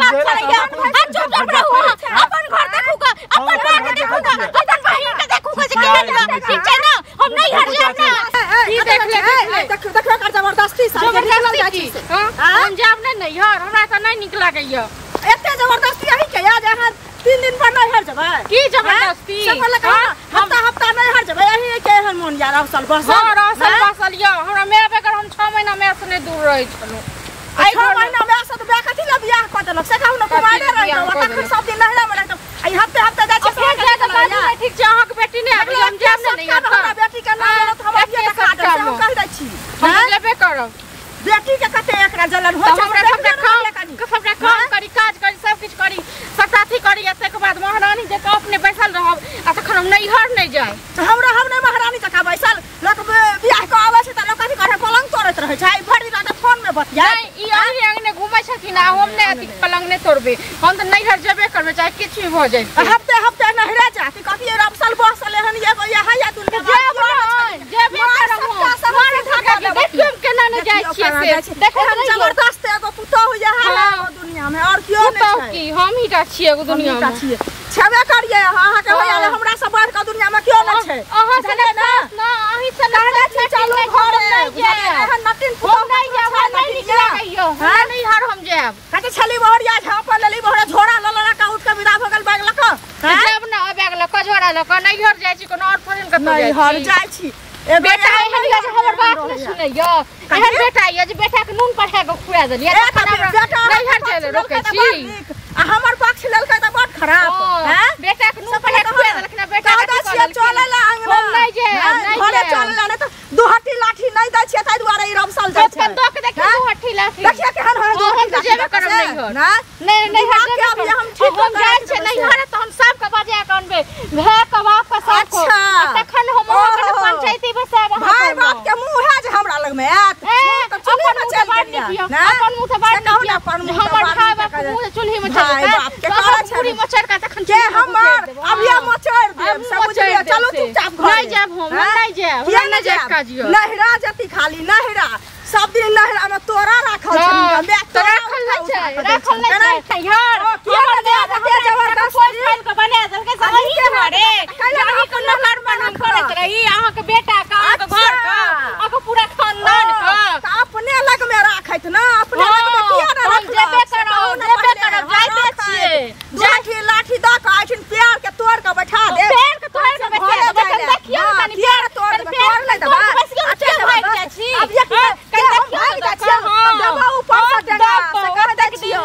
दिमाग चलाइए चुप रहो अपन घर देखूगा अपन घर के देखूगा अपन बहन के देखूगा जे केहन ठीक है ना हम नहीं हट जाब ना ई देख ले देख कर जबरदस्ती से निकल जाइ छी हम जाब नहीं यार हमरा त नहीं निक लागैया एते जबरदस्ती आही के आज यहाँ 3 दिन पर नहीं हट जबै की जबरदस्ती हफ्ता नहीं हट जबै यही केहन मन यार असल बसल या हमरा मेरा बेकर हम 6 महीना में से नहीं दूर रही छलो आई 6 महीना में से तो बे कथि ल बियाह क देलक से कहू न कुमारे रही त तखन सब दिन नहला में त आई हफ्ते जा छी ठीक छै अहाँ के बेटी ने अभी हम जाब नहीं हमरा बेटी के नाम त हम ये देखा दे हम कह दै छी हम लेबे करब बेटी के कते एकरा जलन हो छै हमरा काम करी काज करी सब कुछ करी ससाथी करी एते के बाद महारानी जे अपने बैसल रहब आ तखन हम नहीं हर नहीं जाय हमरा हम नहीं महारानी जका बैसल लोक बियाह के आवे छै त लोक कथि करे पलंग तोड़त रहे छै भरि दिन त फोन में बतिया ई आही अंगने घुमै छथिन आ हम ने अति पलंग ने तोड़बे हम त नहीं हर जेबे करबे चाहे किछ भी हो जाय हफ्ते नहरा जाती कथि रपसल बसल हन एगो यहा या दुनिया जेबे करब मार धागा देखियो केना न जाय छी देखो जबरदस्त एगो पुतो हो यहा दुनिया में और क्यों नहीं की हम ही टा छी एगो दुनिया में छबे करिए अहाँ के भैया हमरा सब बाहर के दुनिया में क्यों नहीं छै अहाँ से ना अही से लहरा छी चलो घर एहन नटिन पुतो नहीं जाब नहीं निकला कहियो नहीं हर हम जाब कते छली बहरिया झाप लेली बहरा झोरा ललला का उठ के विदा भगल बैग लक जाब ना बैग लक झोरा लक नहीं हर जाय छी कोनो और फरेन कत नहीं हर जाय छी ए बेटा एहन जे हमर बात न सुनैया एहन बेटा ये जे बेटा के नून पढ़ा के खुआ देलिए बेटा नहीं हर चले रोके छी आ हमर पक्ष लेलकै त बहुत खराब हैं बेटा के नून पढ़ा के खुआ देलक ना बेटा के चले ला अंगना हम नहीं जे घरे चले ला त दुहट्टी लाठी नहीं दै छियै तै दुआरे ई रमसल जाय छै तो के देखिए दुहट्टी लाठी देखिए केहन हो हम जेबे करब नहीं हो ना नहीं हर के अभी हम ठीक हो जाय छै नहीं हर त हम सब के बजा के अनबे भे कबाब का सब को तखन हम पंचायती भाई बाप के मुंह है जे हमरा लग में आत तो चुल्ही में चल गया ना अपन मुंह से बात कहू ना अपन मुंह हमर भाई बाप के मुंह से चुल्ही में चल गया बाप के कहला छै पूरी मचर का तखन के हमर अब ये मचर देब सब बुझिए चलो चुपचाप घर नहीं जाब हम नहीं जाब हम नहीं जाब काजियो नहरा जति खाली नहरा सब दिन नहरा में तोरा राखल छै मैं तो राखल नहीं छै यार के जबरदस्त फाइल के बना देल के सही के मारे कहीं को नहर बना करत रही अहाँ के बेटा का अहाँ के घर का अहाँ के पूरा खानदान का अपने लग में राखैत ना अपने लग में किया ना जेबे करब जाइते छिए लाठी द के आखिन पेड़ के तोड़ के बैठा दे पेड़ के तोड़ के बैठा दे देखियो कनी पेड़ तोड़ के तोड़ ले दबा अच्छा भाग जा छी अब ये के हम भाग जा छी दबा ऊपर से डंडा से कर दे छियो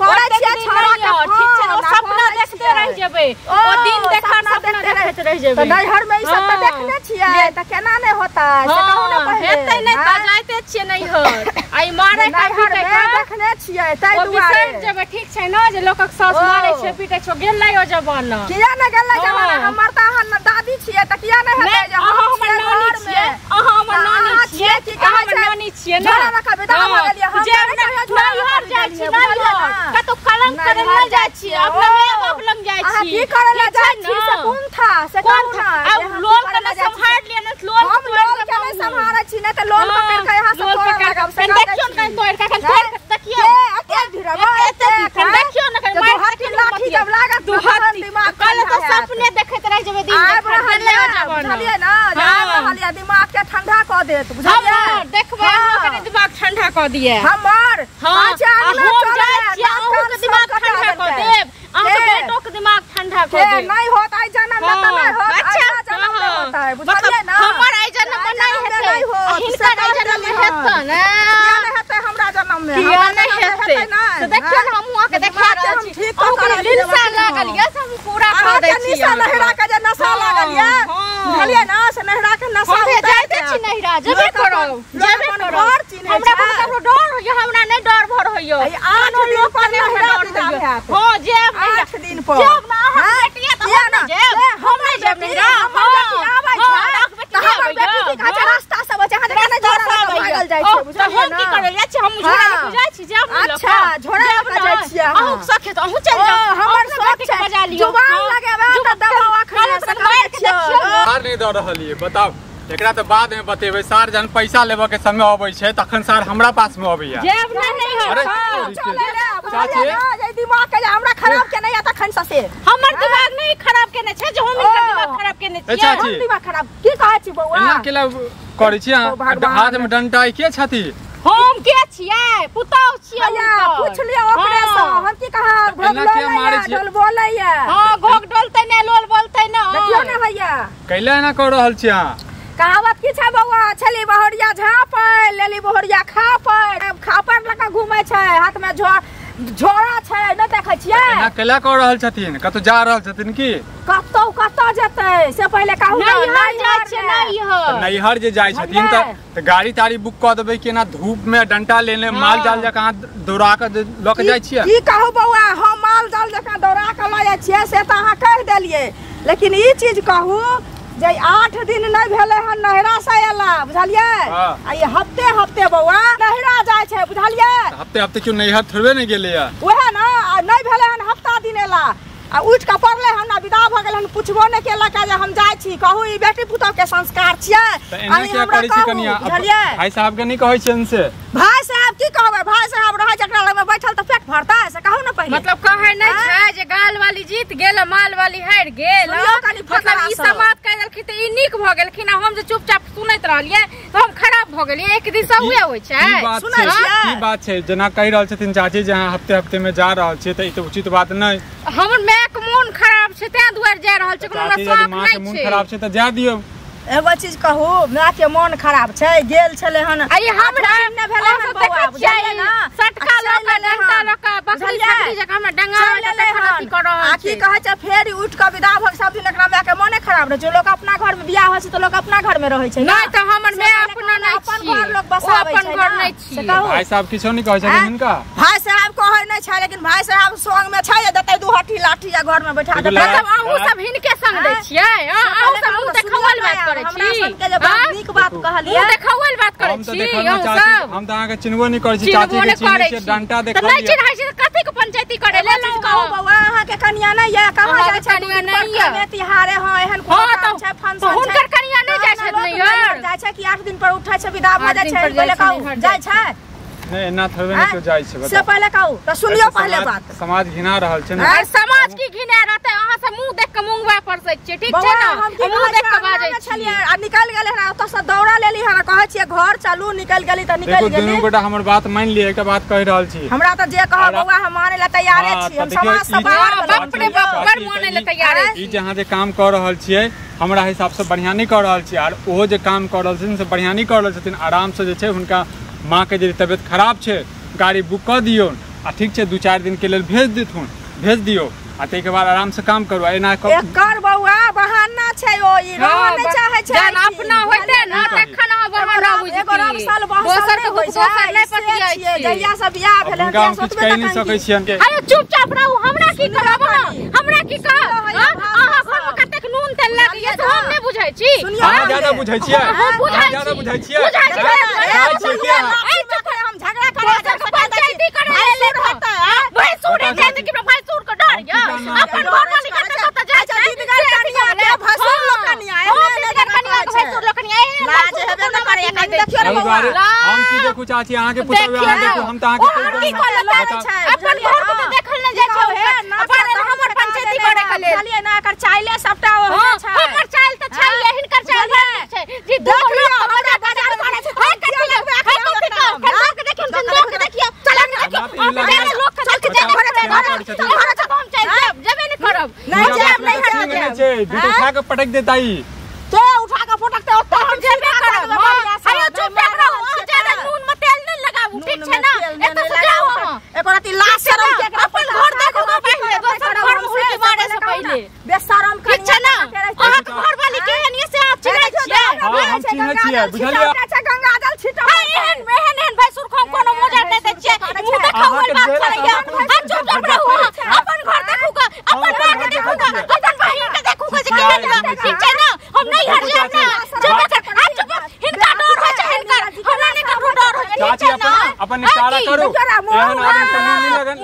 करे छिया छोड़ा के ठीक छै ओ सपना देखते रह जेबे ओ दिन देखा सपना देखते रह जेबे त नहर में ई सब त देखने छियै त केना नै होता से कहू ना पहले हेतै नै त जाइते छियै नहर आई मारे का पीटे का देखने छियै तै दुआरे जेबे ठीक छै न जे लोकक सास मारे छै पीटे छो गेलै ओ जमाना किया न गेलै जमाना हमर त अहाँ दादी छियै त किया नै हेतै जे हमर नानी छियै अहाँ हमर नानी छियै कि हमर नानी छियै ना रखा बेटा हम गेलियै हम नहर जाइ छी नहर कतो कलंक करे न जाइ छी अपना माय बाप लंग जाइ छी की करे ल जाइ छी से कोन था से कोन था अब लोल के न संभाल लिए न लोल हम लोल के न संभारै छी न त लोल पकड़ के यहां से तोड़ के देखियो न तोड़ के देखियो अते धीरवा एते देखियो न के मार लाठी जब लागत दुहट्टी दिमाग कल तो सपने देखैत रह जेबे दिन बुझलिए ना रहलिए दिमाग के ठंडा क देत बुझलिए देखबे हम के दिमाग ठंडा क दिए हमर अच्छा हम जाइ छी अहू के दिमाग ठंडा क देब अहू के बेटो के दिमाग ठंडा क देब नहीं होत आई जन्म में त नहीं होत अच्छा जन्म में होता है बुझलिए ना हमर आई जन्म में नहीं हेतै हिनका आई जन्म में हेतै ना किया नहीं हेतै हमरा जन्म में किया नहीं हेतै तो देखियो ना हम आके देखा रहल छी ठीक कर लिलसा लागल ये सब पूरा खा दै छी निशा नहरा के जे नशा लागल ये बुझलिए ना से नहरा के नशा जाइते छी नहरा जेबे करो और चिन्हे हमरा ककरो डर होय हमरा नहीं डर भर होय आनो लोग पर नहीं डर हां जेब 8 दिन पर जेब ना हम बेटिया त हम जेब हम नहीं जेब नहरा हमर बेटी आबै छै हमर बेटी के अच्छा रास्ता सब जहां जहां नहीं झोरा भागल जाइ छै बुझलिए ना हम की करे जाइ छी हम झोरा ले जाइ छी जेब अच्छा झोरा ले जाइ छी अहू सखे त अहू चल जाओ हमर सोच छै बजा लियो जुबान लगाबे त दबावा खा सकय छियै सार नहीं द रहलिए बताओ एकरा त बाद में बतेबे सार जन पैसा लेबे के संग आबै छै तखन सार हमरा पास में आबैया जेब नहीं है अरे चाची ये दिमाग के हमरा खराब के नहीं आता खन से हमर दिमाग नहीं खराब केने छै जे हम इनका दिमाग खराब केने छियै हम दिमाग खराब की कहै छी बौआ एना केला करै छी हाथ में डंटा के छथि हम के छियै पुतौ छियै पूछ लियो ओकरे से हम की कहब ढोल बोलैया हां घोक डोलतै ने लोल बोलतै न देखियो ने भैया कैला एना कर रहल छी अहाँ कहावत की छै बौआ छली बहरिया झापै लेली बहरिया खापै खापर लका घुमै छै हाथ में झोरा छै न देखै छियै एना कैला कर रहल छथिन कतो जा रहल छथिन की कतो जेतै से पहले कहू नहीं जाय छै नैहर जे जाय छथिन त गाड़ी ताड़ी बुक क देबै कि ना धूप में डंटा लेने माल जाल जका दौड़ा के ल के जाय छियै की कहू बौआ हम माल जाल जका दौड़ा के ल जाय छियै से त अहाँ कह देलियै लेकिन ई चीज कहू जे 8 दिन नहीं भेले हन नहरा से एला बुझलियै आ ये हफ्ते बौआ नहरा जाय छै बुझलियै हफ्ते क्यों नैहर थोड़े नहीं गेले या ओहे ना नहीं भेले हन हफ्ता दिन एला आ उठ के पड़ले हमरा विदा भ गेल हन पुछबो ने केला का जे हम जाय छी कहू ई बेटी पुतौ के संस्कार छियै एना क्या करै छी कनिया भाई साहब के नहीं कहै छियन से भाई साहब की कहबै भाई साहब रह जकरा लग में बैठल त पेट भरता है से कहू ना पहले मतलब कहै नै छै जे गाल वाली जीत गेल माल वाली हार गेल मतलब ई समाज कह देलखिन त ई नीक भ गेलखिन हम जे चुपचाप सुनैत रहलियै त हम खराब भ गेलियै एक दिन से हुए होय छै की बात छै जना कहि रहल छथिन चाची जे अहाँ हफ्ते में जा रहल छी त ई त उचित बात नै हमर माय के मोन खराब छै तै दुआर जा रहल छै कोनो शौक नै छै मोन खराब छै त जा दियौ एगो चीज कहू माय के मन खराब छै गेल छले हन आई हमरा ने भेले हन बौआ बुझलियै ना सटका लका डंटा लका बकरी छकरी जका हमरा डंगा वाला खराबी कर रहल छै की कहै छै फेर उठ के विदा भ सब दिन एकरा माय के मने खराब रहे छै लोग अपना घर में बियाह होय छै त लोग अपना घर में रहै छै नै त हमर माय अपना नै अपन घर लोग बसाबै छै अपन घर नै छी भाई साहब किछो नै कहै छथिन हिनका भाई साहब कहै नै छै लेकिन भाई साहब संग में छै देतै दू हठी लाठी या घर में बैठा देतै मतलब अहू सब हिनके संग दै छियै अहू सब मुंह देखावल बात करै छी नीक बात कहलियै देखावल बात करै छी हम त अहाँ के चिन्हबो नै करै छी चाची के चिन्है छी डंटा देखलियै नै चिन्है छी कथि के पंचायती करे ले कहू बौआ अहाँ के कनिया नै या कहां जाय छै कनिया नै या तिहारे हां एहन कोनो छै फंक्शन छै हुनकर कनिया नै जाय छै नैहर जाय छै कि 8 दिन पर उठै छै विदा भ जाय छै पहले कहू जाय छै नै एना थोड़े नै क्यों जाय छै बता से पहले कहू त सुनियो पहले बात समाज घिना रहल छै ना समाज की घिना रहतै अहाँ सब मुंह देख के मुंगवा परसै छै ठीक छै ना मुंह देख के बाजै छी आ निकल गेलै हन ओत से दौड़ा लेली हन कहै छियै घर चलू निकल गेली त निकल गेली दुनू गोटा हमर बात मान लिए एकटा बात कहि रहल छी हमरा त जे कहब बौआ हम माने ला तैयार छी हम समाज से बाहर बाप रे बाप बड़ माने ला तैयार ई जहां जे काम कर रहल छियै हमरा हिसाब से बढ़िया नहीं कर रहल छी और ओहो जे काम कर रहल छथिन से बढ़िया नहीं कर रहल छथिन आराम से जे छै हुनका माँ के जे तबियत खराब छै गाड़ी बुक कर दियो आ ठीक छै 2-4 दिन के लिए भेज दियो आ ते के बाद आराम से काम करू एना एकर बौआ बहाना छै ओ ई रह नै चाहे छै जन अपना होइते न तखन बहाना बुझी एगो रमसल दोसर के दोसर नै पटियै छै जहिया से बियाह भेलै हम कुछ कहि नहीं सकै छियन के अरे चुपचाप रहू हमरा की करब हमरा की कह अहाँ घर में कतेक नून तेल लागैया से हम नै बुझै छी अहाँ ज्यादा बुझै छियै अहाँ ज्यादा बुझै छियै हम झगड़ा करे पंचायती करे ले रहता भाई सूर जाते कि भाई सूर को डर गया अपन घर वाली कते कते जाय छै दीदगर कनिया के भसुर लोकनिया दीदगर कनिया के भसुर लोकनिया लाज हेबे न करे कनि देखियो रे बौआ हम की देखू चाची अहाँ के पुछबै अहाँ देखू हम त अहाँ के अपन घर को तो देखल न जाय छै अपन हमर पंचायती करे के लेल खाली ना एकर चाइले सबटा हो छै हमर चाइल त छै हिनकर चाइल छै जी देख लियो हमरा बाजार करे छै हां कथि लोग देखियो लोग देखियो चला के देखियो लोग के चल के जा घर से हम चल जबे नहीं करब नहीं हट छै उठा के पटक देता ई के उठा के पटकते ओते हम जेबे करब अरे चुपचाप रहो ज्यादा नून में तेल नहीं लगाबू ठीक छै ना एत से जाओ एको राती लाश शरम के अपन घर देखो पहले दोसर घर में उल्टी मारे से पहले बेशरम ठीक छै ना अहाँ के घर वाली केहन ये से आप चिन्है छियै हम चिन्है छियै बुझलियै गंगा जल छिटा एहन भाई सुरखम कोनो मोजा दे दे छियै मुंह देखावल बात करैया हम चुपचाप रहू अपन घर देखूगा अपन मां के देखूगा अपन बहिन के देखूगा जे केहन ठीक छै ना हम नहीं हट जाब ना जब तक हम चुप हिनका डर हो छै हिनकर हमरा ने ककरो डर हो छै चाची अपन निकारा करू एहन आदमी से नहीं लगन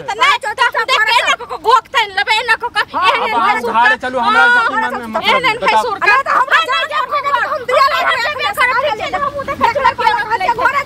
त नहीं तो देख के न को गोक थैन लेबे न को एहन झाड़ चलू हमरा से मन में एहन भाई सुर का हमरा जा हम दिया ले हम देख के घर